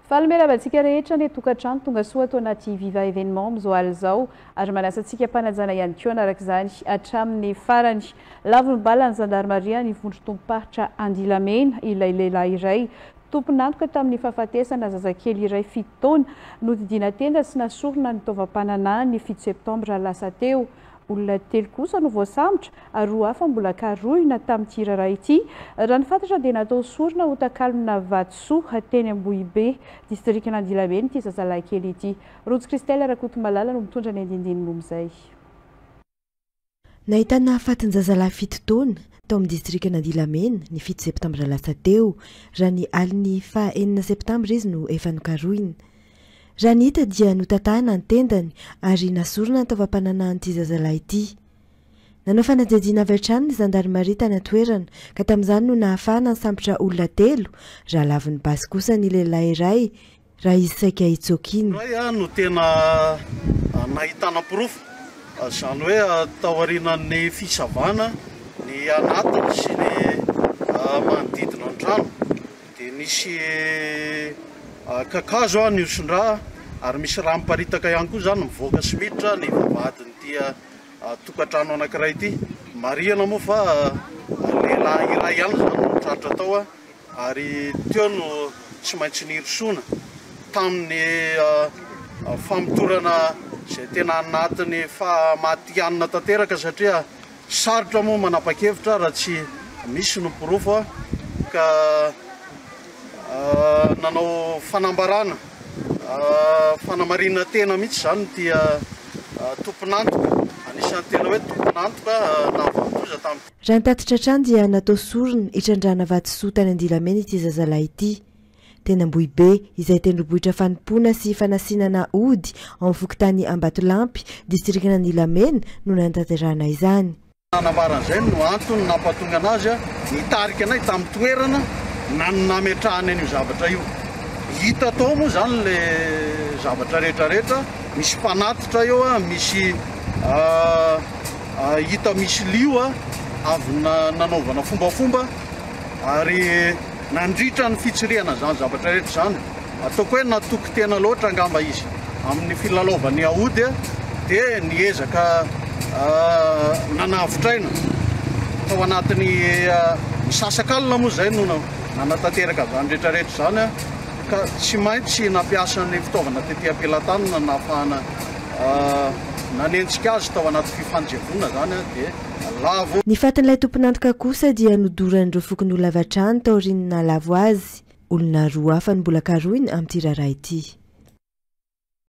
Falemerambatsika rehetra ny tokantrano tonga soa atao anaty viva événement amin'izao aly izao ary manasantsika mpanajana ihany koa anaraka izany hatramin'ny farany lavon'ny bala ny zandarmaria nivondro tompoparitra Andilamena ilay lehilahy iray tompon'antoka tamin'ny fahafatesana zazakely iray 7 taona nodidiana tenda sy nasorona ny taovam-pananà ny 7 septambra lasa teo. Olona 3 kosa no voasambotra ary 2 hafa mbola karohina tamin'ity raharaha ity. Raha ny fantatra dia natao sorona ho takalona Vatsoa teny Ambohibe, distrikina Andilamena ity zazalahy kely ity. Rojo Christelle Rakotomalala no mitondra ny andindiny momzay. Nahitana fatin-jazalahy 7 taona tao amin'ny distrikina Andilamena ny 7 septambra lasa teo, raha ny aliny faha 4 septambra izy no efa nokarohina. Raha ny hita dia notatahana ny tendany ary nasorona ny taovam-pananan'ity zazalahy ity. Nanao fanadihadiana avy hatrany ny zandarmaria tany an-toerana ka tamin'izany no nahafahana sambotra olona 3, raha lavin'ny basy kosa ny lehilahy iray raha izy saika hitsoakiny. No tena nahitana porofo izany hoe tao aorianan'ny fisavana ny anatiny sy ny manodidina ny trano dia nisy kakazo niosondra ary misy raha miparitaka ihany koa zany mivoaka sy miditra ny vavahadin'ity tokantrano anankiray ity. Marihana moa fa lehilahy iray ihany zany no tratra tao ary teo no tsy maintsy nirosoana tamin'ny famotorana izay tena anatin'ny famatianina tanteraka satria sarotra moa manapa-kevitra raha tsy misy no porofo ka nanao fanambarana fanamarina tena mihitsy zany dia tompon'antoka anisan'ny tena hoe tompon'antoka navampoza tamin'ny. Raha nitatitra hatrany dia natao sorona hitrandrana Vatsoa tany Andilamena ity zazalahy ity. Teny Ambohibe izay tendrombohitra fanompoana sy fanasinana ody amin'ny fokontany Ambatolampy distrikina Andilamena no nantanterahana izany. Nanambaran'izay no antony nampahatonga anazy nitarika anay tamin'ny toerana nametrahany an'io zavatra io. Hita tao moa zany le zavatra rehetrarehetra, misy mpanatitra eo misy hita misy lio avy nanaovana fombafomba ary nandritra ny fitsiriana zany zavatra rehetra zany. Ataoko hoe natoky tena loatra angamba izy amin'ny filalaovan'ny aody dia niezaka nanavotraina tao anatin'ny misasakalina moa zay no nanatanteraka zany rehetrarehetra zany ka tsy maintsy nampiasa ny fitaovana tetỳ am-pelantanana nahafahana nanentsika azy tao anaty fifanjevona zany dia lavo. Ny fatin'ilay tompon'antoka kosa dia nodoran'ireo fokon'olona avy hatrany tao aoriana lavo azy. Olona 2 hafa no mbola karohina amin'ity raharaha ity.